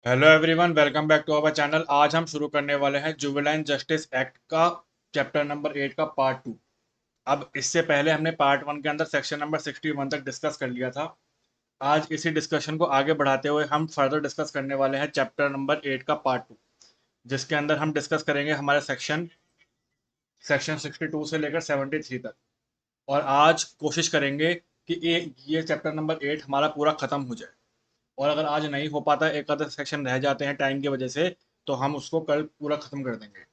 Hello everyone, welcome back to our channel. आज हम शुरू करने वाले हैं जुवेनाइल जस्टिस एक्ट का चैप्टर नंबर 8 का पार्ट 2। अब इससे पहले हमने पार्ट 1 के अंदर सेक्शन नंबर 61 तक डिस्कस कर लिया था। आज इसी डिस्कशन को आगे बढ़ाते हुए हम फर्दर डिस्कस करने वाले हैं चैप्टर नंबर 8 का पार्ट 2, जिसके अंदर हम डिस्कस करेंगे हमारे सेक्शन 62 से लेकर 73 तक। और आज कोशिश करेंगे कि ये चैप्टर नंबर 8 हमारा पूरा खत्म हो जाए। और अगर आज नहीं हो पाता, एक आधा सेक्शन रह जाते हैं टाइम की वजह से, तो हम उसको कल पूरा खत्म कर देंगे।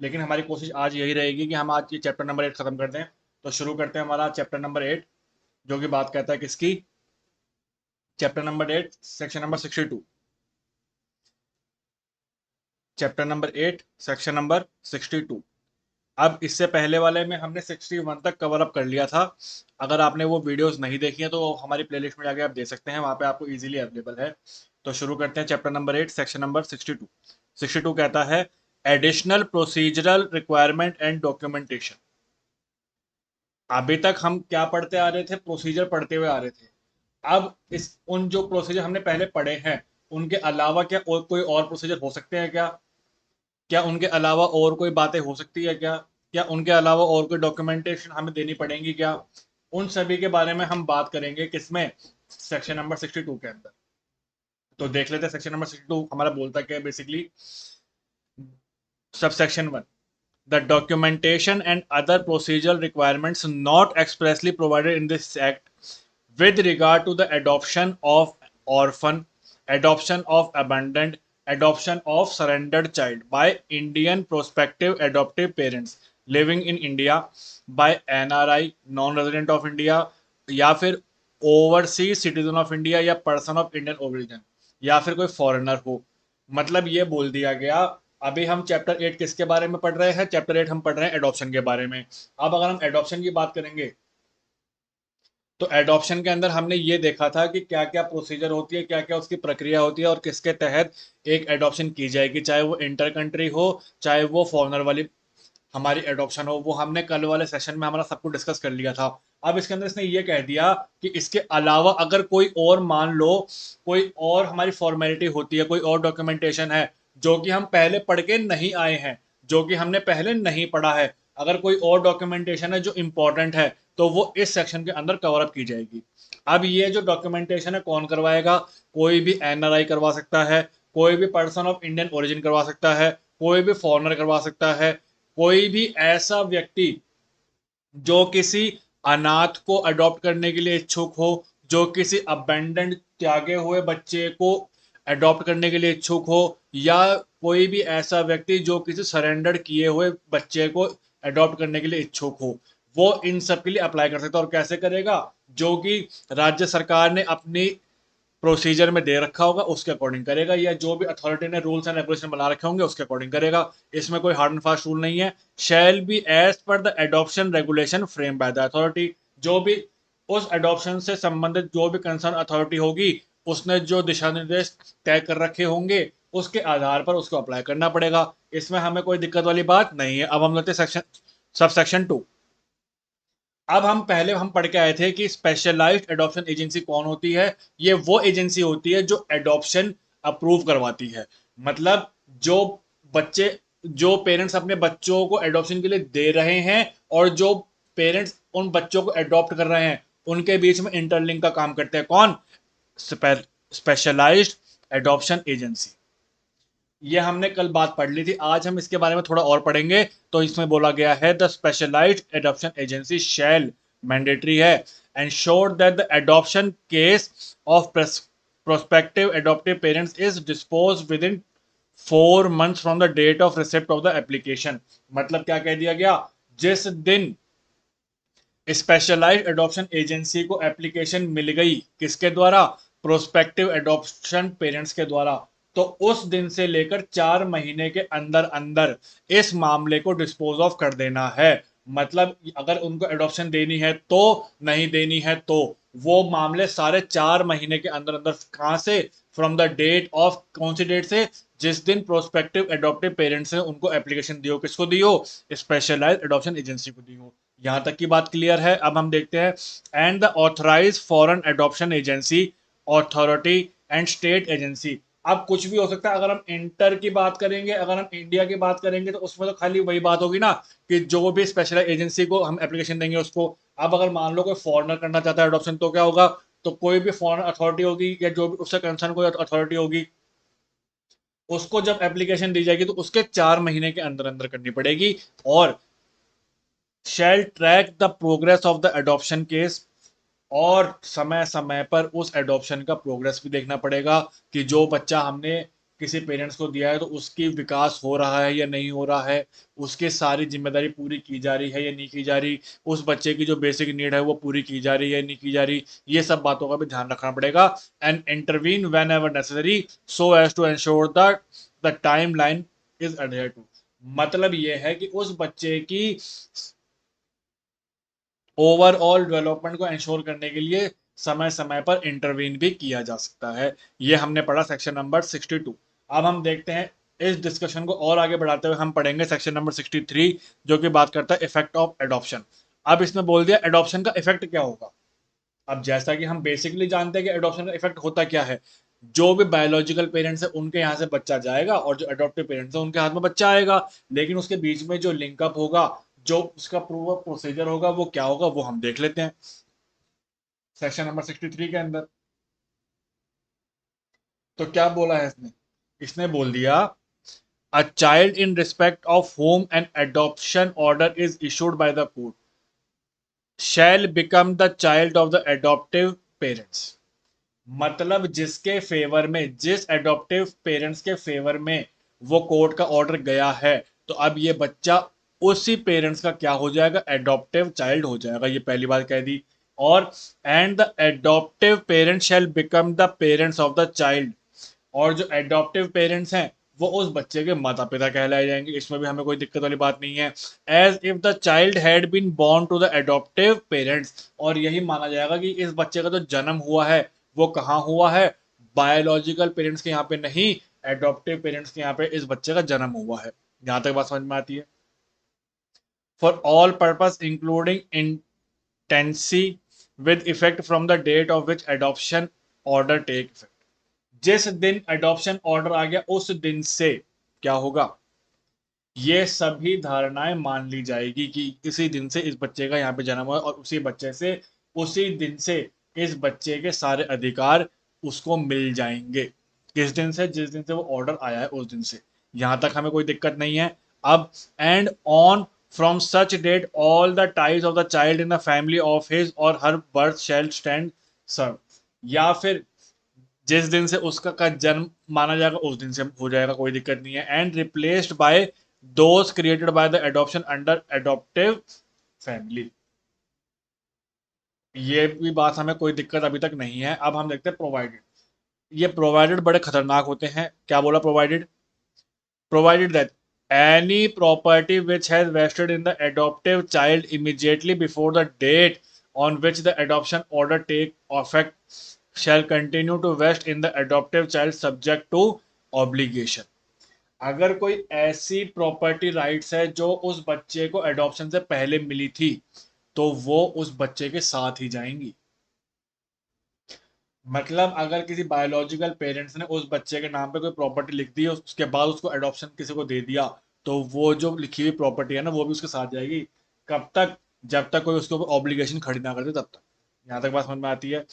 लेकिन हमारी कोशिश आज यही रहेगी कि हम आज ये चैप्टर नंबर 8 खत्म कर दें। तो शुरू करते हैं हमारा चैप्टर नंबर 8, जो कि बात कहता है किसकी। Chapter number 8 section number 62। Chapter number 8 section number 62। अब इससे पहले वाले में हमने 61 तक कवर अप कर लिया था। अगर आपने वो वीडियोस नहीं देखी हैं तो हमारी प्लेलिस्ट में जाके आप देख सकते हैं, वहाँ पे आपको इजीली अवेलेबल है। तो शुरू करते हैं चैप्टर नंबर 8 सेक्शन नंबर 62। 62 कहता है additional procedural requirement and documentation. अभी तक हम क्या पढ़ते आ रहे थे? प्रोसीजर पढ़ते हुए आ रहे थे। अब इस उन जो प्रोसीजर हमने पहले पढ़े हैं, उनके अलावा क्या और कोई और प्रोसीजर हो सकते हैं क्या? क्या उनके अलावा और कोई बातें हो सकती है क्या? क्या उनके अलावा और कोई डॉक्यूमेंटेशन हमें देनी पड़ेगी क्या? उन सभी के बारे में हम बात करेंगे किसमें? सेक्शन नंबर 62 के अंदर। तो देख लेते हैं सेक्शन नंबर 62 हमारा बोलता क्या है basically. Subsection 1, the documentation and other procedural requirements not expressly provided in this act with regard to the adoption of orphan, adoption of abandoned, adoption of surrendered child by Indian prospective adoptive parents living in India by NRI non-resident of India, या फिर overseas citizen of India या person of Indian origin, या फिर कोई foreigner हो। मतलब ये बोल दिया गया। अभी हम चैप्टर 8 किसके बारे में पढ़ रहे हैं? चैप्टर 8 हम पढ़ रहे हैं एडॉप्शन के बारे में। अब अगर हम एडॉप्शन की बात करेंगे, तो एडॉप्शन के अंदर हमने ये देखा था कि क्या क्या प्रोसीजर होती है, क्या क्या उसकी प्रक्रिया होती है, और किसके तहत एक एडॉप्शन की जाएगी, चाहे वो इंटर कंट्री हो, चाहे वो फॉरनर वाली हमारी एडॉप्शन हो। वो हमने कल वाले सेशन में हमारा सब कुछ डिस्कस कर लिया था। अब इसके अंदर इसने ये कह दिया कि इसके अलावा अगर कोई और, मान लो कोई और हमारी फॉर्मेलिटी होती है, कोई और डॉक्यूमेंटेशन है जो कि हम पहले पढ़ के नहीं आए हैं, जो कि हमने पहले नहीं पढ़ा है, अगर कोई और डॉक्यूमेंटेशन है जो इंपॉर्टेंट है, तो वो इस सेक्शन के अंदर कवर अप की जाएगी। अब ये जो डॉक्यूमेंटेशन है कौन करवाएगा? कोई भी एनआरआई करवा सकता है, कोई भी पर्सन ऑफ इंडियन ओरिजिन करवा सकता है, कोई भी फॉरेनर करवा सकता है, कोई भी ऐसा व्यक्ति जो किसी अनाथ को अडॉप्ट करने के लिए इच्छुक हो, जो किसी अबेंडेंड त्यागे हुए बच्चे को अडॉप्ट करने के लिए इच्छुक हो, या कोई भी ऐसा व्यक्ति जो किसी सरेंडर किए हुए बच्चे को अडॉप्ट करने के लिए इच्छुक हो, वो इन सब के लिए अप्लाई कर सकता है। और कैसे करेगा? जो कि राज्य सरकार ने अपनी प्रोसीजर में दे रखा होगा उसके अकॉर्डिंग करेगा, या जो भी अथॉरिटी ने रूल्स एंड रेगुलेशन बना रखे होंगे उसके अकॉर्डिंग करेगा। इसमें कोई हार्ड एंड फास्ट रूल नहीं है। Shall be as per the adoption regulation frame by the authority. जो भी उस एडॉप्शन से संबंधित जो भी कंसर्न अथॉरिटी होगी, उसने जो दिशा निर्देश तय कर रखे होंगे, उसके आधार पर उसको अप्लाई करना पड़ेगा। इसमें हमें कोई दिक्कत वाली बात नहीं है। अब हम लेते हैं सेक्शन सब सेक्शन 2। अब हम पढ़ के आए थे कि स्पेशलाइज्ड एडॉप्शन एजेंसी कौन होती है? ये वो एजेंसी होती है जो एडॉप्शन अप्रूव करवाती है। मतलब जो बच्चे, जो पेरेंट्स अपने बच्चों को एडॉप्शन के लिए दे रहे हैं, और जो पेरेंट्स उन बच्चों को एडॉप्ट कर रहे हैं, उनके बीच में इंटरलिंक का काम करते हैं कौन? Specialised adoption agency. ये हमने कल बात पढ़ ली थी, आज हम इसके बारे में थोड़ा और पढ़ेंगे। तो इसमें बोला गया है the specialised adoption agency shall, mandatory है, ensure that the adoption case of prospective adoptive parents is disposed within 4 months from the date of receipt of the application। मतलब क्या कह दिया गया? जिस दिन स्पेशलाइज्ड एडॉप्शन एजेंसी को एप्लीकेशन मिल गई, किसके द्वारा? प्रोस्पेक्टिव एडॉप्शन पेरेंट्स के द्वारा, तो उस दिन से लेकर 4 महीने के अंदर अंदर इस मामले को डिस्पोज ऑफ कर देना है। मतलब अगर उनको एडॉप्शन देनी है तो, नहीं देनी है तो, वो मामले सारे 4 महीने के अंदर अंदर, कहां से? फ्रॉम द डेट ऑफ, कौन सी डेट से? जिस दिन प्रोस्पेक्टिव एडॉप्टिव पेरेंट्स ने उनको एप्लीकेशन दी हो। किसको दी हो? स्पेशलाइज्ड एडॉप्शन एजेंसी को दी हो। यहां तक की बात क्लियर है। अब हम देखते हैं and the authorise foreign adoption agency, authority and state agency अब कुछ भी हो सकता है। अगर हम इंटर की बात करेंगे, अगर हम इंडिया की बात करेंगे, तो उसमें तो खाली वही बात होगी ना कि जो भी स्पेशल एजेंसी को हम एप्लीकेशन देंगे उसको। अब अगर मान लो कोई फॉरेनर करना चाहता है अडॉप्शन, तो क्या होगा, तो कोई भी फॉरेन अथॉरिटी होगी या जो भी उससे कंसर्न कोई अथॉरिटी होगी, उसको जब एप्लीकेशन दी जाएगी तो उसके 4 महीने के अंदर अंदर करनी पड़ेगी। और shall track the progress of the adoption case, और समय समय पर उस एडॉप्शन का प्रोग्रेस भी देखना पड़ेगा कि जो बच्चा हमने किसी पेरेंट्स को दिया है तो उसकी विकास हो रहा है या नहीं हो रहा है, उसकी सारी जिम्मेदारी पूरी की जा रही है या नहीं की जा रही, उस बच्चे की जो बेसिक नीड है वो पूरी की जा रही है या नहीं की जा रही, ये सब बातों का भी ध्यान रखना पड़ेगा। And intervene whenever necessary so as to ensure that the timeline is adhere to. मतलब ये है कि उस बच्चे की ओवरऑल डेवलपमेंट को इंश्योर करने के लिए समय समय पर इंटरवीन भी किया जा सकता है। ये हमने पढ़ा सेक्शन नंबर 62। अब हम देखते हैं इस डिस्कशन को और आगे बढ़ाते हुए हम पढ़ेंगे सेक्शन नंबर 63, जो कि बात करता है इफेक्ट ऑफ एडॉप्शन। अब इसमें बोल दिया एडॉप्शन का इफेक्ट क्या होगा। अब जैसा कि हम बेसिकली जानते हैं कि एडॉप्शन का इफेक्ट होता क्या है, जो भी बायोलॉजिकल पेरेंट्स है उनके यहाँ से बच्चा जाएगा और जो अडॉप्टिव पेरेंट्स है उनके हाथ में बच्चा आएगा। लेकिन उसके बीच में जो लिंकअप होगा, जो उसका प्रोसीजर होगा, वो क्या होगा वो हम देख लेते हैं सेक्शन नंबर 63 के अंदर। तो क्या बोला है इसने, इसने बोल दिया a child in respect of whom an adoption order is issued by the court shall become the child of the adoptive parents. मतलब जिसके फेवर में, जिस एडॉप्टिव पेरेंट्स के फेवर में वो कोर्ट का ऑर्डर गया है, तो अब ये बच्चा उसी पेरेंट्स का क्या हो जाएगा, एडॉप्टिव चाइल्ड हो जाएगा। ये पहली बात कह दी। और and the adoptive parents shell become the parents of the child, और जो एडॉप्टिव पेरेंट्स हैं वो उस बच्चे के माता पिता कहलाए जाएंगे। इसमें भी हमें कोई दिक्कत वाली बात नहीं है। As if the child had been born to the adoptive parents, और यही माना जाएगा कि इस बच्चे का जो जन्म हुआ है वो कहाँ हुआ है, बायोलॉजिकल पेरेंट्स के यहाँ पे नहीं, एडॉप्टिव पेरेंट्स के यहाँ पे इस बच्चे का जन्म हुआ है। यहाँ तक बात समझ में आती है। For all purpose including intestacy with effect from the date of which adoption order take effect. जिस दिन एडॉप्शन ऑर्डर आ गया उस दिन से क्या होगा, ये सभी धारणाएं मान ली जाएगी कि इसी दिन से इस बच्चे का यहाँ पे जन्म हुआ और उसी बच्चे से, उसी दिन से इस बच्चे के सारे अधिकार उसको मिल जाएंगे। किस दिन से, जिस दिन से वो ऑर्डर आया है उस दिन से। यहां तक हमें कोई दिक्कत नहीं है। अब and on from such date all the ties of the child in the family of his or her birth shell stand सर्व, या फिर जिस दिन से उसका का जन्म माना जाएगा उस दिन से हो जाएगा, कोई दिक्कत नहीं है। And replaced by those created by the adoption under adaptive family. ये भी बात हमें कोई दिक्कत अभी तक नहीं है। अब हम देखते हैं प्रोवाइडेड। ये प्रोवाइडेड बड़े खतरनाक होते हैं। क्या बोला provided, provided that any property which has vested in the adoptive child immediately before the date on which the adoption order take effect shall continue to vest in the adoptive child subject to obligation। अगर कोई ऐसी property rights है जो उस बच्चे को adoption से पहले मिली थी, तो वो उस बच्चे के साथ ही जाएंगी। मतलब अगर किसी बायोलॉजिकल पेरेंट्स ने उस बच्चे के नाम पे कोई प्रॉपर्टी लिख दी और उसके बाद उसको एडॉप्शन किसी को दे दिया, तो वो जो लिखी हुई प्रॉपर्टी है ना वो भी उसके साथ जाएगी। कब तक, जब तक कोई उसके ऊपर ऑब्लिगेशन खड़ी ना कर दे तब तक। यहाँ तक बात समझ में आती है।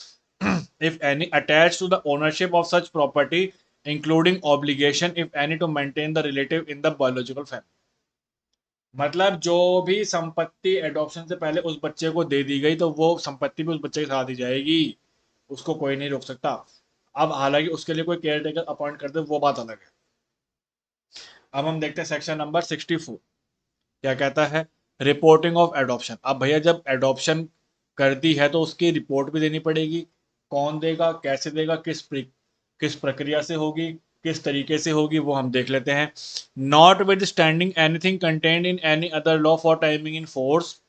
If any attach to the ownership of such property including obligation if any to maintain the relative in the biological family. मतलब जो भी संपत्ति एडॉप्शन से पहले उस बच्चे को दे दी गई, तो वो संपत्ति भी उस बच्चे के साथ ही जाएगी, उसको कोई नहीं रोक सकता। अब हालांकि उसके लिए कोई केयर टेकर अपॉइंट कर दे वो बात अलग है। अब हम देखते हैं सेक्शन नंबर 64 क्या कहता है, रिपोर्टिंग ऑफ एडॉप्शन। अब भैया जब एडॉप्शन कर दी है तो उसकी रिपोर्ट भी देनी पड़ेगी। कौन देगा, कैसे देगा, किस प्रक्रिया से होगी, किस तरीके से होगी, वो हम देख लेते हैं। Not with standing anything contained in any other law for timing in force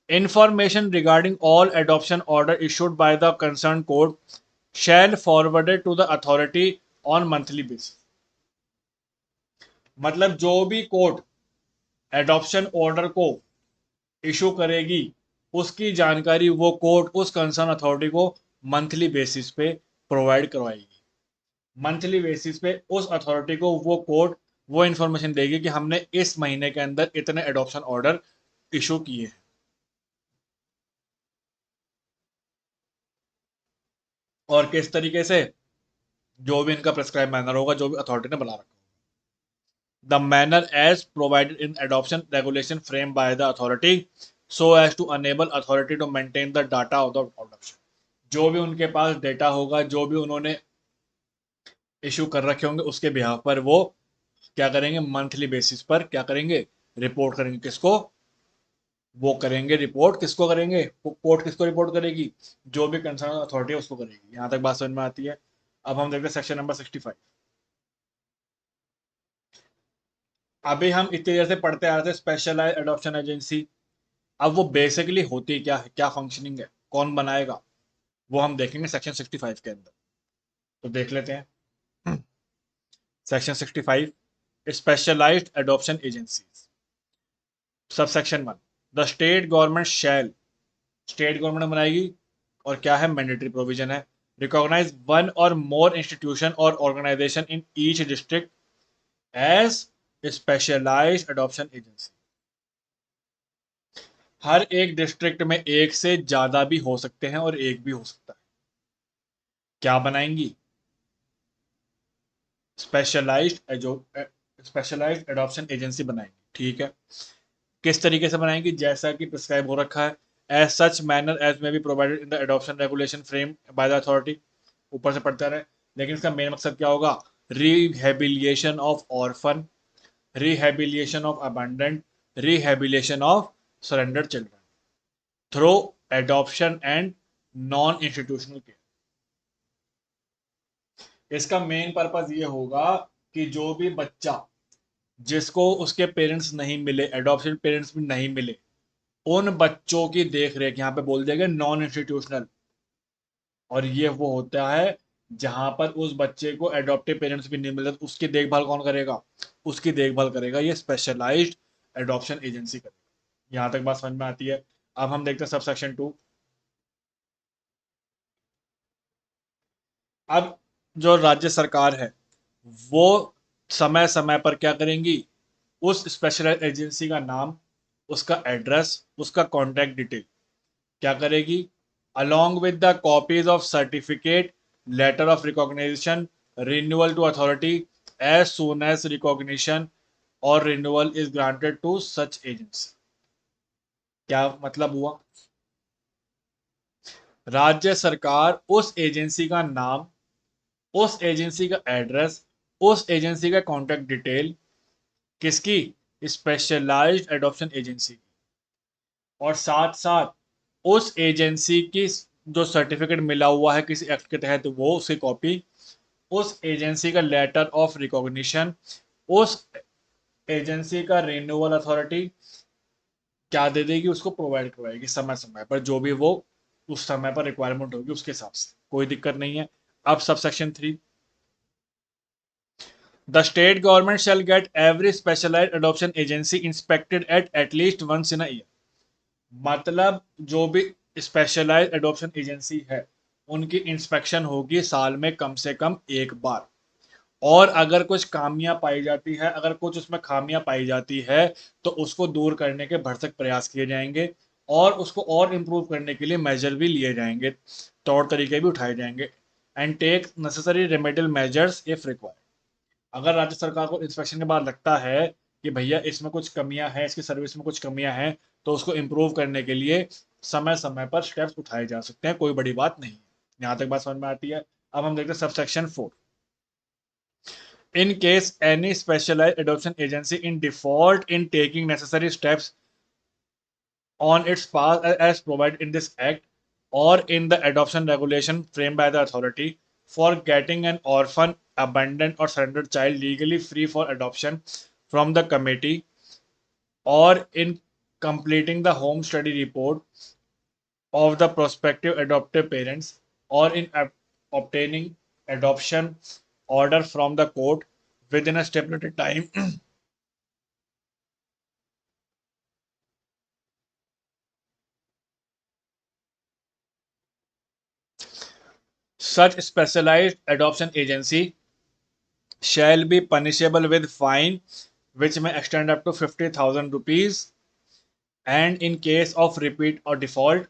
information regarding all adoption order issued by the concerned court shall forwarded to the authority on monthly basis। मतलब जो भी court adoption order को issue करेगी उसकी जानकारी वो court उस concern authority को मंथली बेसिस पे प्रोवाइड करवाएगी। मंथली बेसिस पे उस अथॉरिटी को वो कोर्ट वो इंफॉर्मेशन देगी कि हमने इस महीने के अंदर इतने एडॉप्शन ऑर्डर इशू किए हैं, और किस तरीके से, जो भी इनका प्रेस्क्राइब मैनर होगा, जो भी अथॉरिटी ने बना रखा होगा। The manner as provided in adoption regulation frame by the authority so as to enable authority to maintain the data of the adoption. जो भी उनके पास डेटा होगा, जो भी उन्होंने इशू कर रखे होंगे, उसके बिहाफ पर वो क्या करेंगे, मंथली बेसिस पर क्या करेंगे, रिपोर्ट करेंगे। किसको? वो करेंगे रिपोर्ट, किसको करेंगे, कोर्ट किसको रिपोर्ट करेगी, जो भी कंसर्न अथॉरिटी है उसको करेगी। यहां तक बात समझ में आती है। अब हम देखते हैं सेक्शन नंबर 65। अभी हम इतनी देर से पढ़ते आ रहे थे स्पेशलाइज्ड एडॉप्शन एजेंसी। अब वो बेसिकली होती क्या है, क्या फंक्शनिंग है, कौन बनाएगा, वो हम देखेंगे सेक्शन 65 के अंदर। तो देख लेते हैं section 65, specialised adoption agencies. Sub section 1, the state government shall, state government बनाएगी, और क्या है, मैंडेटरी प्रोविजन है, रिकॉग्नाइज वन और मोर इंस्टीट्यूशन और organisation in each district as specialised adoption agency. हर एक डिस्ट्रिक्ट में एक से ज्यादा भी हो सकते हैं और एक भी हो सकता है। क्या बनाएंगी, स्पेशलाइज्ड स्पेशलाइज्ड एडॉप्शन एजेंसी बनाएंगी, ठीक है। किस तरीके से बनाएंगी, जैसा कि प्रिस्क्राइब हो रखा है, एज सच मैनर एज में be provided in the adoption regulation frame by the authority. ऊपर से पढ़ते रहे, लेकिन इसका मेन मकसद क्या होगा, rehabilitation of orphan, rehabilitation of abundant, rehabilitation of surrendered children through adoption and non institutional care. इसका मेन पर्पज ये होगा कि जो भी बच्चा जिसको उसके पेरेंट्स नहीं मिले, एडॉप्शन पेरेंट्स भी नहीं मिले, उन बच्चों की देख रेख, यहाँ पे बोल दिया गया नॉन इंस्टीट्यूशनल, और ये वो होता है जहां पर उस बच्चे को एडॉप्टिव पेरेंट्स भी नहीं मिले, तो उसकी देखभाल कौन करेगा, उसकी देखभाल करेगा ये स्पेशलाइज्ड एडॉप्शन एजेंसी करेगा। यहां तक बात समझ में आती है। अब हम देखते हैं सब सेक्शन 2। अब जो राज्य सरकार है, वो समय समय पर क्या करेंगी, उस स्पेशलाइज्ड एजेंसी का नाम, उसका एड्रेस, उसका कॉन्टैक्ट डिटेल क्या करेगी, along with the copies of certificate, letter of recognition, renewal to authority as soon as recognition or renewal is granted to such agency। क्या मतलब हुआ, राज्य सरकार उस एजेंसी का नाम, उस एजेंसी का एड्रेस, उस एजेंसी का कॉन्टैक्ट डिटेल, किसकी, स्पेशलाइज्ड एडॉप्शन एजेंसी, और साथ साथ उस एजेंसी की जो सर्टिफिकेट मिला हुआ है किसी एक्ट के तहत, वो उसकी कॉपी, उस एजेंसी का लेटर ऑफ रिकॉग्निशन, उस एजेंसी का रिन्यूअल अथॉरिटी क्या दे देगी, उसको प्रोवाइड करवाएगी समय समय पर, जो भी वो उस समय पर रिक्वायरमेंट होगी उसके हिसाब से, कोई दिक्कत नहीं है। अब subsection 3, the state government shall get every specialised adoption agency inspected at least once in year. मतलब जो भी स्पेशलाइज्ड एडॉप्शन एजेंसी है, उनकी इंस्पेक्शन होगी साल में कम से कम एक बार, और अगर कुछ खामियां पाई जाती है, अगर कुछ उसमें खामियां पाई जाती है, तो उसको दूर करने के भरसक प्रयास किए जाएंगे, और उसको और इम्प्रूव करने के लिए मेजर भी लिए जाएंगे, तौर तरीके भी उठाए जाएंगे। And take necessary remedial measures if required. अगर राज्य सरकार को इंस्पेक्शन के बाद लगता है कि भैया इसमें कुछ कमियां हैं, इसकी सर्विस में कुछ कमियां हैं, तो उसको इम्प्रूव करने के लिए समय समय पर स्टेप्स उठाए जा सकते हैं, कोई बड़ी बात नहीं है। यहाँ तक बात समझ में आती है। अब हम देखते हैं sub section 4, in case any specialized adoption agency in default in taking necessary steps on its path as provided in this act or in the adoption regulation framed by the authority for getting an orphan, abandoned or surrendered child legally free for adoption from the committee, or in completing the home study report of the prospective adoptive parents, or in obtaining adoption order from the court within a stipulated time, such specialized adoption agency shall be punishable with fine which may extend up to 50,000 rupees, and in case of repeat or default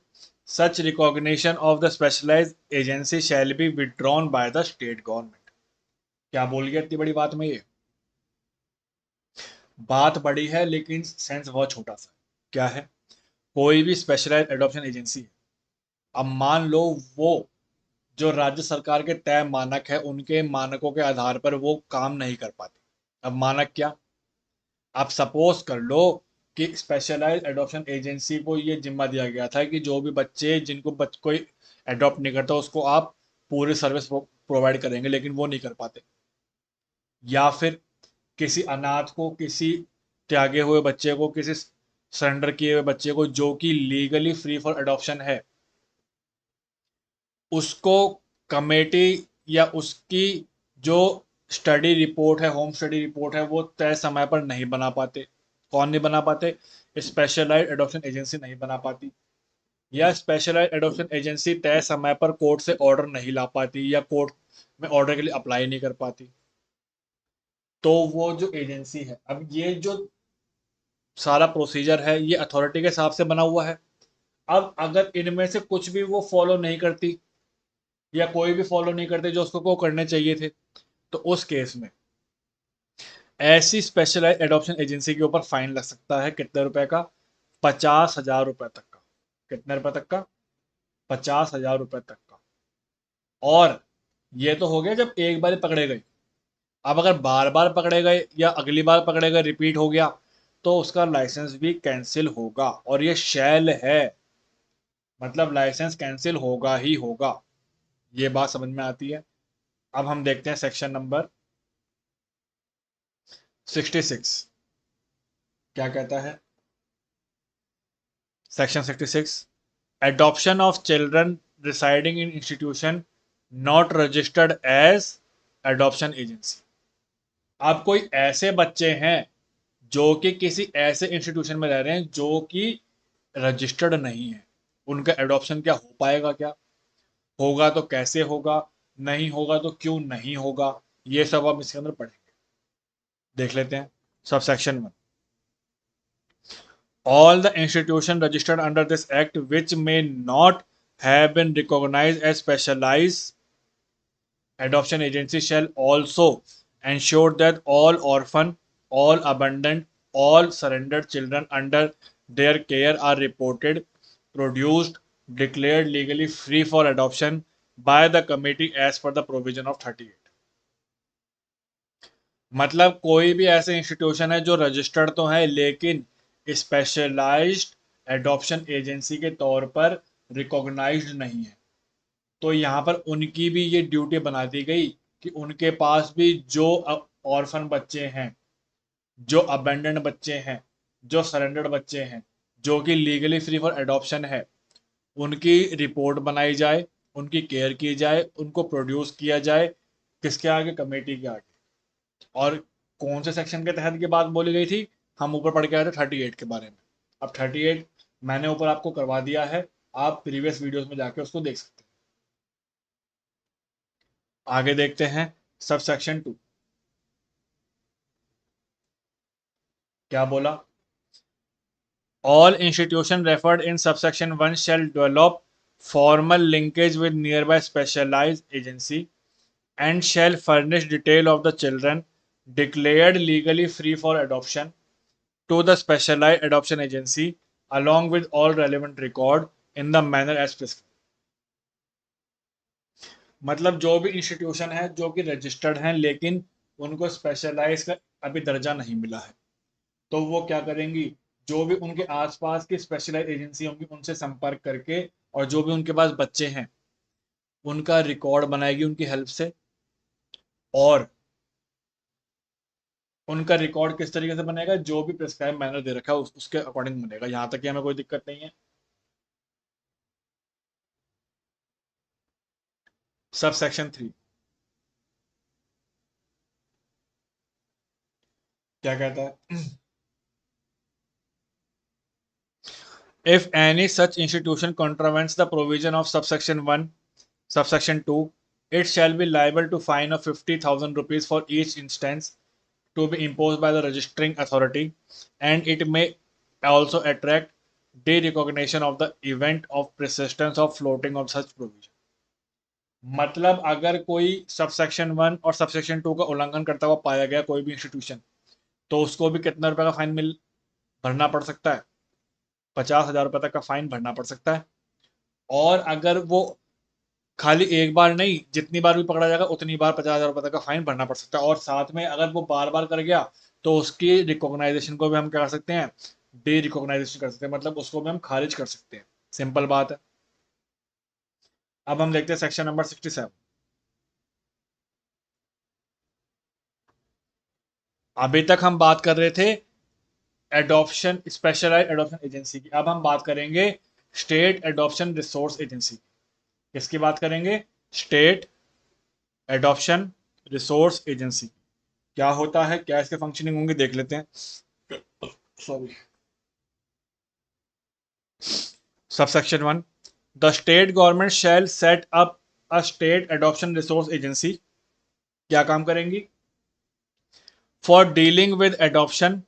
such recognition of the specialized agency shall be withdrawn by the state government. क्या बोल गया इतनी बड़ी बात में? ये बात बड़ी है लेकिन सेंस बहुत छोटा सा। क्या है? कोई भी स्पेशलाइज्ड एडॉप्शन एजेंसी है, अब मान लो वो जो राज्य सरकार के तय मानक है उनके मानकों के आधार पर वो काम नहीं कर पाती। अब मानक क्या? आप सपोज कर लो कि स्पेशलाइज्ड एडॉप्शन एजेंसी को ये जिम्मा दिया गया था कि जो भी बच्चे जिनको कोई एडॉप्ट नहीं करता उसको आप पूरी सर्विस प्रोवाइड करेंगे, लेकिन वो नहीं कर पाते। या फिर किसी अनाथ को, किसी त्यागे हुए बच्चे को, किसी सरेंडर किए हुए बच्चे को जो कि लीगली फ्री फॉर एडॉप्शन है, उसको कमेटी या उसकी जो स्टडी रिपोर्ट है, होम स्टडी रिपोर्ट है, वो तय समय पर नहीं बना पाते। कौन नहीं बना पाते? स्पेशलाइज्ड एडॉप्शन एजेंसी नहीं बना पाती। या स्पेशलाइज्ड एडॉप्शन एजेंसी तय समय पर कोर्ट से ऑर्डर नहीं ला पाती या कोर्ट में ऑर्डर के लिए अप्लाई नहीं कर पाती। तो वो जो एजेंसी है, अब ये जो सारा प्रोसीजर है ये अथॉरिटी के हिसाब से बना हुआ है। अब अगर इनमें से कुछ भी वो फॉलो नहीं करती या कोई भी फॉलो नहीं करते जो उसको को करने चाहिए थे, तो उस केस में ऐसी स्पेशलाइज्ड एडॉप्शन एजेंसी के ऊपर फाइन लग सकता है। कितने रुपए का? 50,000 रुपए तक का। कितने रुपए तक का? 50,000 रुपए तक का। और ये तो हो गया जब एक बार पकड़े गए। अब अगर बार बार पकड़े गए या अगली बार पकड़े गए, रिपीट हो गया, तो उसका लाइसेंस भी कैंसिल होगा। और ये शैल है, मतलब लाइसेंस कैंसिल होगा ही होगा। ये बात समझ में आती है? अब हम देखते हैं सेक्शन नंबर 66 क्या कहता है। Section 66, adoption of children residing in institution not registered as adoption agency। अब कोई ऐसे बच्चे हैं जो कि किसी ऐसे इंस्टीट्यूशन में रह रहे हैं जो कि रजिस्टर्ड नहीं है, उनका एडॉप्शन क्या हो पाएगा? क्या होगा? तो कैसे होगा? नहीं होगा तो क्यों नहीं होगा? ये सब हम इसके अंदर पढ़ेंगे। देख लेते हैं सब सेक्शन में। All the institutions registered under this act which may not have been recognized as specialized adoption agencies shall also ensure that all orphan, all abandoned, all surrendered children under their care are reported, produced, declared legally free for adoption by the committee as per the provision of 38। मतलब कोई भी ऐसे institution है जो registered तो है लेकिन specialised adoption agency के तौर पर रिकॉग्नाइज्ड नहीं है, तो यहाँ पर उनकी भी ये ड्यूटी बना दी गई कि उनके पास भी जो ऑर्फन बच्चे हैं, जो अबेंडेंड बच्चे हैं, जो सरेंडर्ड बच्चे हैं, जो कि लीगली फ्री फॉर एडॉप्शन है, उनकी रिपोर्ट बनाई जाए, उनकी केयर की जाए, उनको प्रोड्यूस किया जाए। किसके आगे? कमेटी के आगे। और कौन से सेक्शन के तहत ये बात बोली गई थी? हम ऊपर पढ़ के आए थे 38 के बारे में। अब 38 मैंने ऊपर आपको करवा दिया है, आप प्रीवियस वीडियोस में जाके उसको देख सकते हैं। आगे देखते हैं सब सेक्शन 2 क्या बोला। All institution referred in subsection 1 shall develop formal linkage with nearby specialized agency and shall furnish detail of the children declared legally free for adoption to the specialized adoption agency along with all relevant record in the manner as prescribed। मतलब जो भी institution है जो कि registered हैं लेकिन उनको specialise का अभी दर्जा नहीं मिला है, तो वो क्या करेंगी? जो भी उनके आसपास की स्पेशलाइज एजेंसी होंगी उनसे संपर्क करके, और जो भी उनके पास बच्चे हैं उनका रिकॉर्ड बनाएगी उनकी हेल्प से। और उनका रिकॉर्ड किस तरीके से बनेगा? जो भी प्रिस्क्राइब मैनर दे रखा है उसके अकॉर्डिंग बनेगा। यहाँ तक कि हमें कोई दिक्कत नहीं है। सब सेक्शन 3 क्या कहता है? If any such institution contravenes the provision of subsection 1, subsection 2 it shall be liable to fine of 50,000 rupees for each instance to be imposed by the registering authority, and it may also attract derecognition of the event of persistence of floating of such provision. मतलब अगर कोई subsection 1 और subsection 2 का उल्लंघन करता हुआ पाया गया कोई भी इंस्टीट्यूशन, तो उसको भी कितना रुपए का फाइन मिल भरना पड़ सकता है? 50,000 रुपए तक का फाइन भरना पड़ सकता है। और अगर वो खाली एक बार नहीं, जितनी बार भी पकड़ा जाएगा उतनी बार 50,000 रुपए तक का फाइन भरना पड़ सकता है। और साथ में अगर वो बार बार कर गया तो उसकी रिकॉग्नाइजेशन को भी हम क्या कर सकते हैं? डे रिकॉग्नाइजेशन कर सकते हैं, मतलब उसको भी हम खारिज कर सकते हैं। सिंपल बात है। अब हम देखते हैं सेक्शन नंबर 67। अभी तक हम बात कर रहे थे एडॉप्शन स्पेशलाइज्ड एडॉप्शन एजेंसी की, अब हम बात करेंगे स्टेट एडॉप्शन रिसोर्स एजेंसी। किसकी बात करेंगे? State adoption resource agency. क्या होता है, क्या इसके फंक्शनिंग होंगे, देख लेते हैं। Sorry. Subsection 1, the state government shell set up a state adoption resource agency. क्या काम करेंगी? For dealing with adoption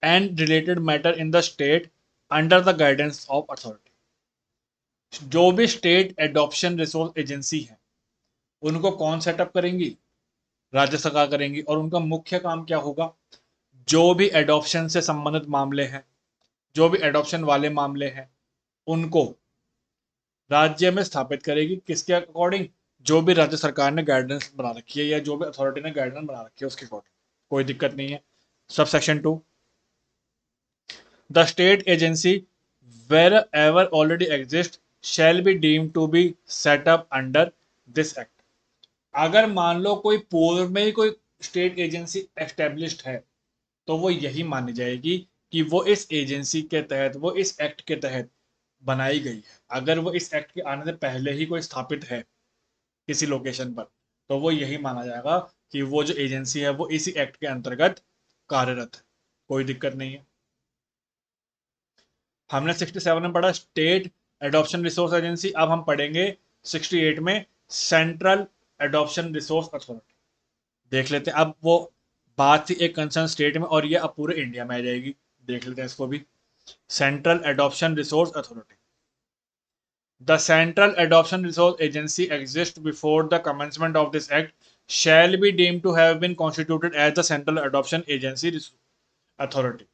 and related matter in the state under the guidance of authority. जो भी स्टेट एडॉप्शन रिसोर्स एजेंसी है उनको कौन setup करेंगी? राज्य सरकार करेंगी। और उनका मुख्य काम क्या होगा? जो भी एडॉप्शन से संबंधित मामले हैं, जो भी एडॉप्शन वाले मामले हैं, उनको राज्य में स्थापित करेगी। किसके अकॉर्डिंग? जो भी राज्य सरकार ने गाइडेंस बना रखी है या जो भी अथॉरिटी ने गाइडेंस बना रखी है उसके अकॉर्डिंग। कोई दिक्कत नहीं है। Subsection 2, the state agency wherever already exist shall be deem to be set up under this act. अगर मान लो कोई पूर्व में ही कोई स्टेट एजेंसी एस्टेब्लिश्ड है तो वो यही मानी जाएगी कि वो इस एजेंसी के तहत, वो इस एक्ट के तहत बनाई गई है। अगर वो इस एक्ट के आने से पहले ही कोई स्थापित है किसी लोकेशन पर, तो वो यही माना जाएगा कि वो जो एजेंसी है वो इसी एक्ट के अंतर्गत कार्यरत है। कोई दिक्कत नहीं है। हमने 67 में पढ़ा स्टेट एडॉप्शन रिसोर्स एजेंसी, अब हम पढ़ेंगे 68 में सेंट्रल एडॉप्शन रिसोर्स अथॉरिटी। देख लेते हैं। अब वो बात थी एक कंसर्न स्टेट में और ये अब पूरे इंडिया में आ जाएगी। देख लेते हैं इसको भी। Central adoption resource authority. The Central Adoption Resource Agency exists before the commencement of this Act shall be deemed to have been constituted as the Central Adoption Agency Authority।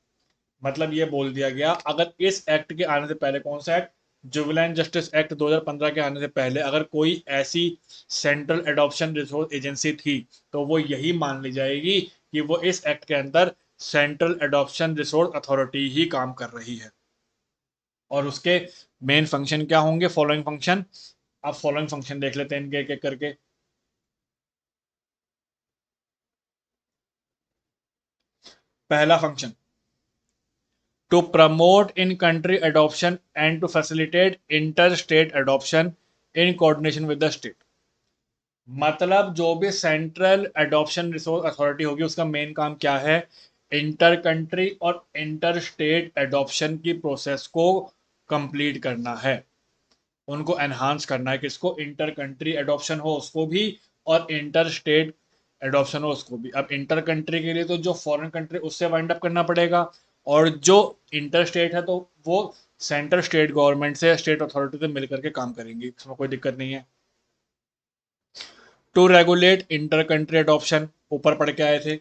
मतलब ये बोल दिया गया अगर इस एक्ट के आने से पहले, कौन सा एक्ट? जुवेनाइल जस्टिस एक्ट 2015 के आने से पहले अगर कोई ऐसी सेंट्रल एडॉप्शन रिसोर्स एजेंसी थी तो वो यही मान ली जाएगी कि वो इस एक्ट के अंदर सेंट्रल एडॉप्शन रिसोर्स अथॉरिटी ही काम कर रही है। और उसके मेन फंक्शन क्या होंगे? Following function. अब फॉलोइंग फंक्शन देख लेते हैं इनके एक एक करके। पहला function, to promote in country adoption and to facilitate inter state adoption in coordination with the state. मतलब जो भी सेंट्रल एडॉप्शन रिसोर्स अथॉरिटी होगी उसका मेन काम क्या है? इंटर कंट्री और इंटर स्टेट एडॉप्शन की प्रोसेस को कंप्लीट करना है, उनको एनहांस करना है। किसको? इंटर कंट्री एडॉप्शन हो उसको भी और इंटर स्टेट एडॉप्शन हो उसको भी। अब इंटर कंट्री के लिए तो जो फॉरेन कंट्री उससे वाइंड अप करना पड़ेगा, और जो इंटर स्टेट है तो वो सेंटर स्टेट गवर्नमेंट से, स्टेट अथॉरिटी से मिलकर के काम करेंगी। इसमें कोई दिक्कत नहीं है। To regulate inter country adoption, ऊपर पढ़ के आए थे।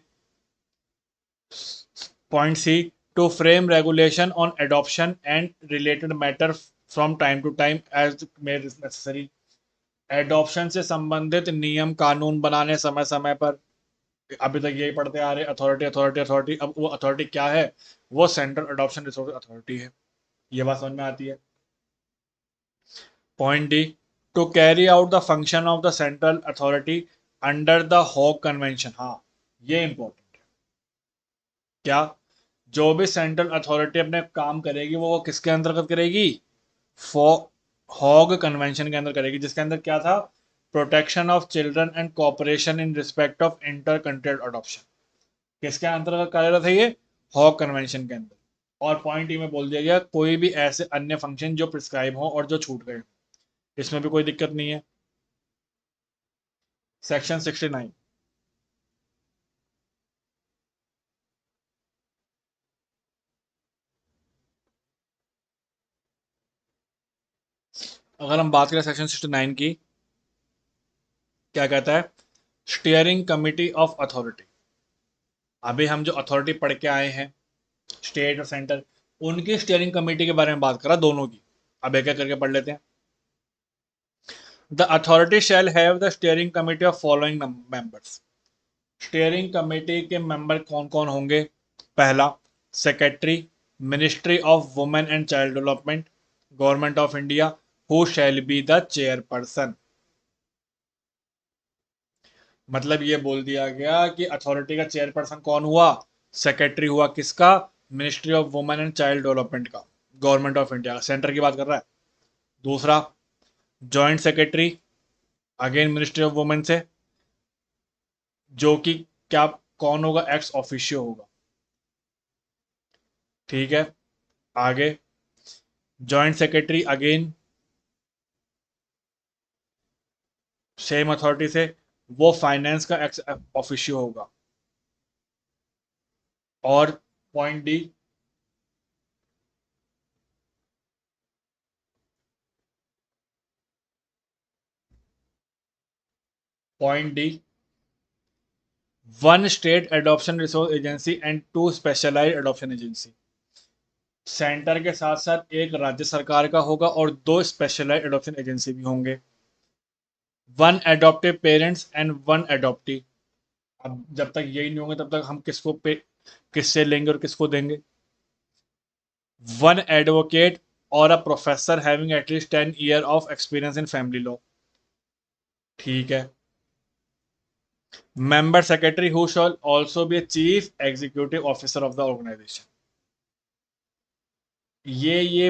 Point C, to frame regulation on adoption and related matter from time to time as made necessary. Adoption से संबंधित नियम कानून बनाने समय समय पर। अभी तक यही पढ़ते आ रहे, अथॉरिटी अथॉरिटी अथॉरिटी। अब वो अथॉरिटी क्या है? वो सेंट्रल एडॉप्शन रिसोर्स अथॉरिटी है। ये बात समझ में आती है। Point D, to carry out the function of the central authority under the Hague convention. हाँ, ये इंपॉर्टेंट है। क्या? जो भी सेंट्रल अथॉरिटी अपने काम करेगी वो किसके अंतर्गत करेगी? हॉग कन्वेंशन के अंदर करेगी, जिसके अंदर क्या था? Protection of children and cooperation in respect of inter country adoption. किसके अंतर्गत कार्यरत है ये? हॉग कन्वेंशन के अंदर। और पॉइंट ई में बोल दिया गया कोई भी ऐसे अन्य फंक्शन जो प्रिस्क्राइब हो और जो छूट गए, इसमें भी कोई दिक्कत नहीं है। सेक्शन 69। अगर हम बात करें सेक्शन 69 की, क्या कहता है? Steering committee of authority. अभी हम जो अथॉरिटी पढ़ के आए हैं, स्टेट और सेंटर, उनकी स्टीयरिंग कमेटी के बारे में बात करा, दोनों की। अब एक एक करके पढ़ लेते हैं। The authority shall have the steering committee of following members. Steering committee के मेंबर कौन कौन होंगे? पहला, secretary, ministry of women and child development, government of India, who shall be the chairperson. मतलब ये बोल दिया गया कि अथॉरिटी का चेयरपर्सन कौन हुआ? सेक्रेटरी हुआ किसका? Ministry of women and child development का, गवर्नमेंट ऑफ इंडिया, सेंटर की बात कर रहा है। दूसरा, joint secretary, again ministry of women से, जो कि क्या, कौन होगा? एक्स ऑफिशियो होगा। ठीक है, आगे, joint secretary again same authority से, वो फाइनेंस का एक्स ऑफिशियो होगा। और point D, point D, one state adoption resource agency and two specialised adoption agency. Centre के साथ साथ एक राज्य सरकार का होगा और दो स्पेशलाइज्ड एडॉप्शन एजेंसी भी होंगे। One adoptive parents and one adoptee. अब जब तक यही नहीं होंगे तब तक हम किसको पे, किससे लेंगे और किसको देंगे? वन एडवोकेट और a professor having at least 10 year of experience in family law. ठीक है। Member secretary who shall also be chief executive officer of the organisation. ये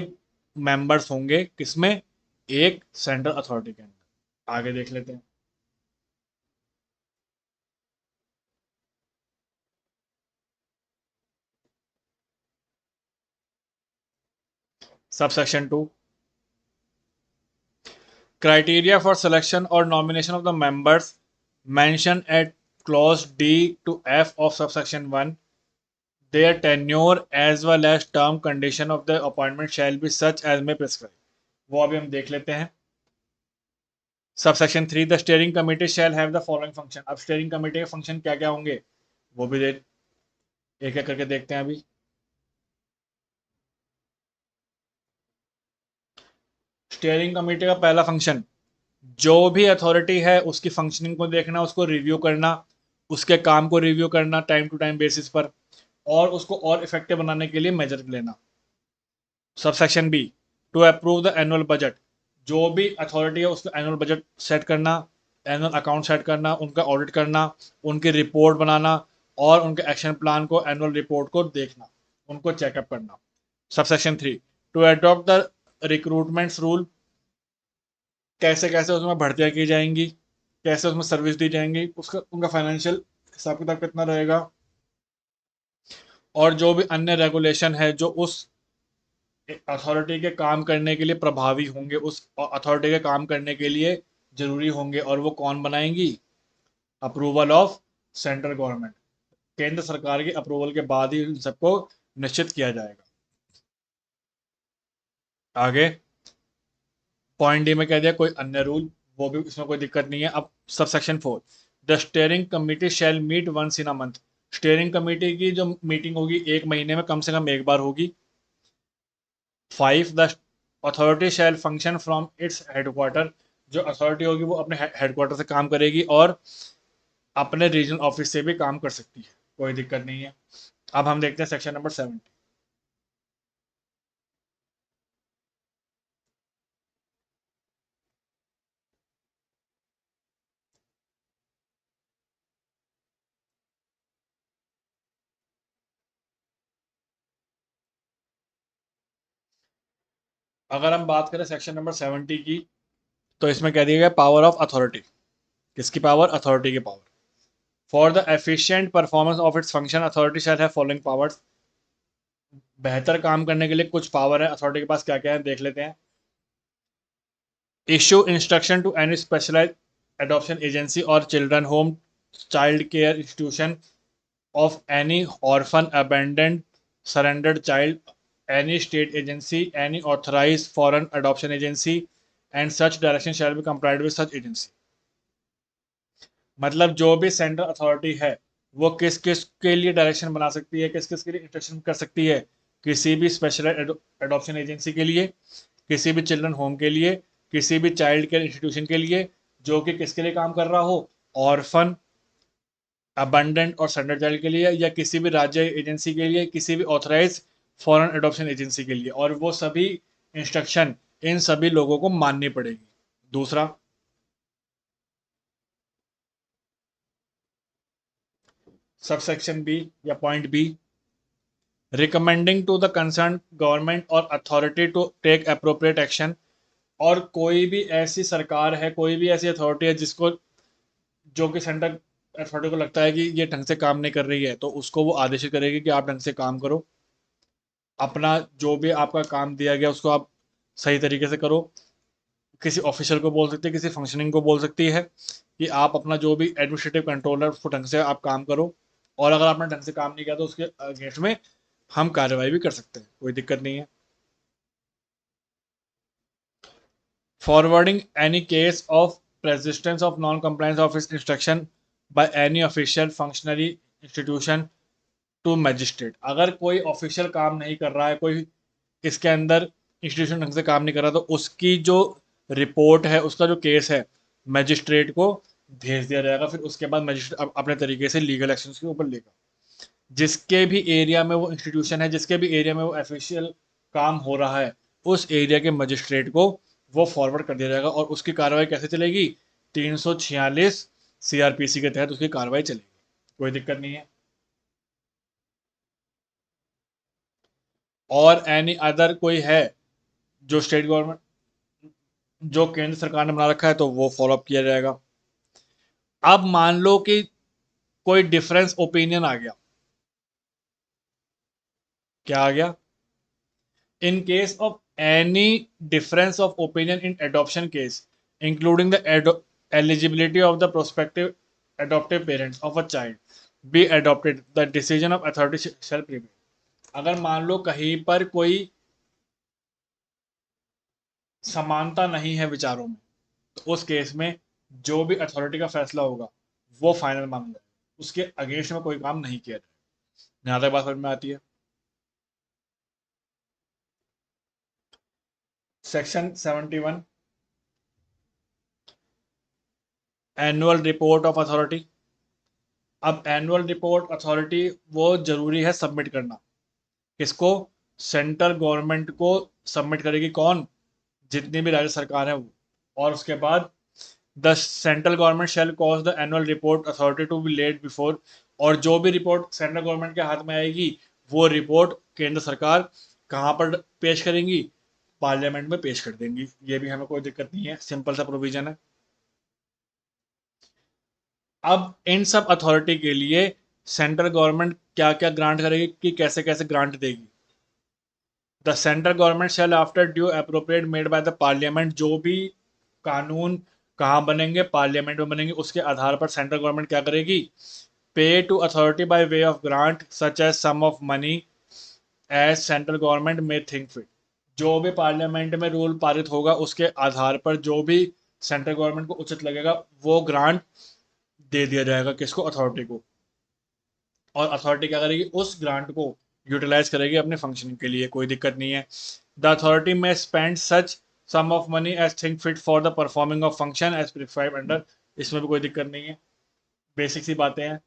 मेंबर्स होंगे किसमें? एक सेंट्रल अथॉरिटी के अंदर। आगे देख लेते हैं। Subsection 2, criteria for selection or nomination of the members mentioned at clause D to F of subsection 1, their tenure as well as term condition of the appointment shall be such as may prescribe। वो अभी हम देख लेते हैं। Subsection 3, the steering committee shall have the following function. अब steering committee के function क्या क्या होंगे वो भी देख, एक एक करके देखते हैं अभी। स्टीयरिंग कमेटी का पहला फंक्शन, जो भी अथॉरिटी है उसकी फंक्शनिंग को देखना, उसको रिव्यू करना, उसके काम को रिव्यू करना टाइम टू टाइम बेसिस पर, और उसको और इफेक्टिव बनाने के लिए मेजर लेना। Subsection B, to approve the annual budget. जो भी अथॉरिटी है उसका एनुअल बजट सेट करना, एनुअल अकाउंट सेट करना, उनका ऑडिट करना, उनकी रिपोर्ट बनाना, और उनके एक्शन प्लान को, एनुअल रिपोर्ट को देखना, उनको चेकअप करना। Subsection 3, to adopt the recruitments rule. कैसे कैसे उसमें भर्तियां की जाएंगी, कैसे उसमें सर्विस दी जाएंगी, उसका उनका फाइनेंशियल हिसाब किताब कितना रहेगा, और जो भी अन्य रेगुलेशन है जो उस अथॉरिटी के काम करने के लिए प्रभावी होंगे, उस अथॉरिटी के काम करने के लिए जरूरी होंगे, और वो कौन बनाएंगी? अप्रूवल ऑफ सेंट्रल गवर्नमेंट, केंद्र सरकार की अप्रूवल के बाद ही इन सबको निश्चित किया जाएगा। आगे पॉइंट डी में कह दिया कोई अन्य रूल, वो भी इसमें कोई दिक्कत नहीं है। अब subsection 4, the steering committee shall meet once in a month. Steering committee की जो मीटिंग होगी एक महीने में कम से कम एक बार होगी। 5, the authority shell function from its headquarter. जो अथॉरिटी होगी वो अपने हेडक्वार्टर से काम करेगी और अपने रीजनल ऑफिस से भी काम कर सकती है, कोई दिक्कत नहीं है। अब हम देखते हैं सेक्शन नंबर 70। अगर हम बात करें सेक्शन नंबर 70 की, तो इसमें कह दिया गया पावर ऑफ अथॉरिटी। किसकी पावर? अथॉरिटी की power. For the efficient performance of its function authority shall have following powers. बेहतर काम करने के लिए कुछ पावर है अथॉरिटी के पास, क्या क्या है देख लेते हैं। Issue instruction to any specialise adoption agency or children home, child care institution of any orphan, abandoned, surrendered child, any state agency, any authorized foreign adoption agency, and such direction shall be complied with such agency. मतलब जो भी central authority है वो किस किस के लिए direction बना सकती है, किस किस के लिए इंस्ट्रक्शन कर सकती है, किसी भी स्पेशल एडॉप्शन एजेंसी के लिए, किसी भी चिल्ड्रन होम के लिए, किसी भी चाइल्ड केयर इंस्टीट्यूशन के लिए जो कि किसके लिए काम कर रहा हो, ऑर्फन, अबंडेंट और सरेंडर चाइल्ड के लिए, या किसी भी राज्य एजेंसी के लिए, किसी भी ऑथराइज फॉरेन एडॉप्शन एजेंसी के लिए, और वो सभी इंस्ट्रक्शन इन सभी लोगों को माननी पड़ेगी। दूसरा, सबसेक्शन बी या point B, recommending to the concern government और authority to take appropriate action. और कोई भी ऐसी सरकार है, कोई भी ऐसी अथॉरिटी है जिसको, जो कि सेंट्रल अथॉरिटी को लगता है कि ये ढंग से काम नहीं कर रही है, तो उसको वो आदेशित करेगी कि आप ढंग से काम करो, अपना जो भी आपका काम दिया गया उसको आप सही तरीके से करो। किसी ऑफिसर को बोल सकती है, किसी फंक्शनिंग को बोल सकती है कि आप अपना जो भी एडमिनिस्ट्रेटिव कंट्रोल है उसको ढंग से आप काम करो, और अगर आपने ढंग से काम नहीं किया तो उसके अगेंस्ट में हम कार्रवाई भी कर सकते हैं, कोई दिक्कत नहीं है। Forwarding any case of persistence of non-compliance of its instruction by any official functionary institution to magistrate। अगर कोई ऑफिशियल काम नहीं कर रहा है, कोई इसके अंदर इंस्टीट्यूशन ढंग से काम नहीं कर रहा, तो उसकी जो रिपोर्ट है, उसका जो केस है, मजिस्ट्रेट को भेज दिया जाएगा। फिर उसके बाद मजिस्ट्रेट अपने तरीके से लीगल एक्शन के ऊपर लेगा। जिसके भी एरिया में वो इंस्टीट्यूशन है, जिसके भी एरिया में वो ऑफिशियल काम हो रहा है, उस एरिया के मजिस्ट्रेट को वो फॉरवर्ड कर दिया जाएगा। और उसकी कार्रवाई कैसे चलेगी? 346 सीआरपीसी के तहत उसकी कार्रवाई चलेगी, कोई दिक्कत नहीं है। और एनी अदर कोई है जो स्टेट गवर्नमेंट, जो केंद्र सरकार ने बना रखा है, तो वो फॉलोअप किया जाएगा। अब मान लो कि कोई डिफरेंस ओपिनियन आ गया। क्या आ गया? In case of any difference of opinion in adoption case, including the eligibility of the prospective adoptive parents of a child be adopted, the decision of authority shall prevail। अगर मान लो कहीं पर कोई समानता नहीं है विचारों में, तो उस केस में जो भी अथॉरिटी का फैसला होगा वो फाइनल माना जाएगा, उसके अगेंस्ट में कोई काम नहीं किया जाएगा। यहाँ तक बात समझ में आती है? Section 71, annual report of authority. अब एनुअल रिपोर्ट अथॉरिटी वो जरूरी है सबमिट करना। किसको? सेंट्रल गवर्नमेंट को सबमिट करेगी। कौन? जितनी भी राज्य सरकार है वो। और उसके बाद the central government shall cause the annual report authority to be laid before. और जो भी रिपोर्ट सेंट्रल गवर्नमेंट के हाथ में आएगी, वो रिपोर्ट केंद्र सरकार कहाँ पर पेश करेंगी? पार्लियामेंट में पेश कर देंगी। ये भी हमें कोई दिक्कत नहीं है, सिंपल सा प्रोविजन है। अब इन सब अथॉरिटी के लिए सेंट्रल गवर्नमेंट क्या क्या ग्रांट करेगी, कि कैसे कैसे ग्रांट देगी? The central government shell after due appropriate made by the parliament. जो भी कानून कहाँ बनेंगे? पार्लियामेंट में बनेंगे। उसके आधार पर सेंट्रल गवर्नमेंट क्या करेगी? Pay to authority by way of grant such as sum of money as central government may think fit. जो भी पार्लियामेंट में रूल पारित होगा, उसके आधार पर जो भी सेंट्रल गवर्नमेंट को उचित लगेगा, वो ग्रांट दे दिया जाएगा। किसको? अथॉरिटी को। और अथॉरिटी क्या करेगी? उस ग्रांट को यूटिलाइज करेगी अपने फंक्शनिंग के लिए, कोई दिक्कत नहीं है। The authority may spend such sum of money as think fit for the performing of function as prescribe under. इसमें भी कोई दिक्कत नहीं है, बेसिक सी बातें हैं।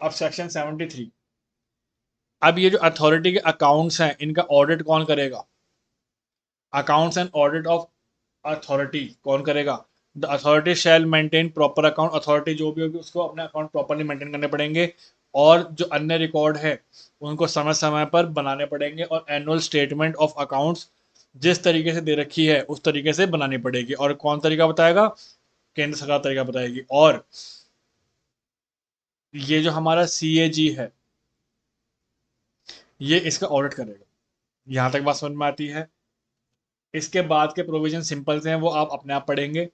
अब सेक्शन 73। अब ये जो अथॉरिटी के अकाउंट्स हैं, इनका ऑडिट कौन करेगा? Accounts and audit of authority कौन करेगा? The authority shell maintain proper account. Authority जो भी होगी उसको अपने अकाउंट प्रॉपरली मेंटेन करने पड़ेंगे, और जो अन्य रिकॉर्ड है उनको समय समय पर बनाने पड़ेंगे। और एनुअल स्टेटमेंट ऑफ अकाउंट्स जिस तरीके से दे रखी है उस तरीके से बनानी पड़ेगी। और कौन तरीका बताएगा? केंद्र सरकार तरीका बताएगी। और ये जो हमारा CAG है ये इसका ऑडिट करेगा। यहाँ तक बात समझ में आती है। इसके बाद के प्रोविजन सिंपल से हैं, वो आप अपने आप पढ़ेंगे।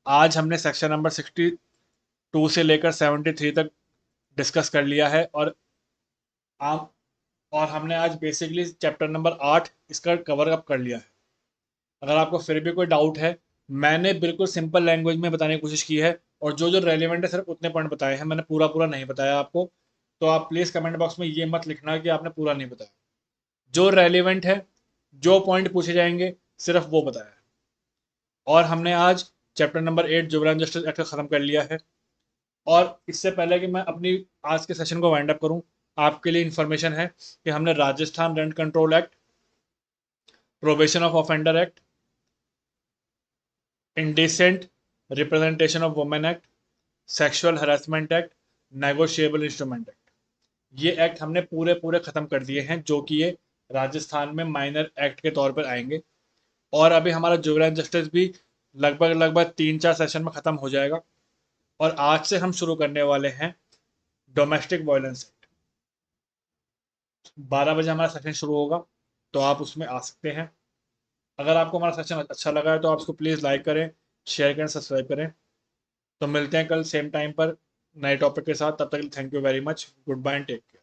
आज हमने सेक्शन नंबर 62 से लेकर 73 तक डिस्कस कर लिया है, और आप और हमने आज बेसिकली चैप्टर नंबर 8 इसका कवर अप कर लिया है। अगर आपको फिर भी कोई डाउट है, मैंने बिल्कुल सिंपल लैंग्वेज में बताने की कोशिश की है, और जो जो रेलिवेंट है सिर्फ उतने पॉइंट बताए हैं, मैंने पूरा पूरा नहीं बताया आपको। तो आप प्लीज़ कमेंट बॉक्स में ये मत लिखना कि आपने पूरा नहीं बताया। जो रेलिवेंट है, जो पॉइंट पूछे जाएंगे, सिर्फ वो बताया है। और हमने आज चैप्टर नंबर 8 जुबरान जस्टिस एक्ट ख़त्म कर लिया है। और इससे पहले कि मैं अपनी आज के सेशन को वाइंड अप करूं, आपके लिए इंफॉर्मेशन है कि हमने Rajasthan rent control act, probation of offender act, indecent representation of women act, sexual harassment act, negotiable instrument act, ये एक्ट हमने पूरे पूरे ख़त्म कर दिए हैं, जो कि ये राजस्थान में माइनर एक्ट के तौर पर आएंगे। और अभी हमारा जुबरान जस्टिस भी लगभग लगभग 3-4 सेशन में ख़त्म हो जाएगा। और आज से हम शुरू करने वाले हैं डोमेस्टिक वायलेंस एक्ट। 12 बजे हमारा सेशन शुरू होगा, तो आप उसमें आ सकते हैं। अगर आपको हमारा सेशन अच्छा लगा है तो आप इसको प्लीज़ लाइक करें, शेयर करें, सब्सक्राइब करें। तो मिलते हैं कल सेम टाइम पर नए टॉपिक के साथ। तब तक thank you very much. Goodbye and take care.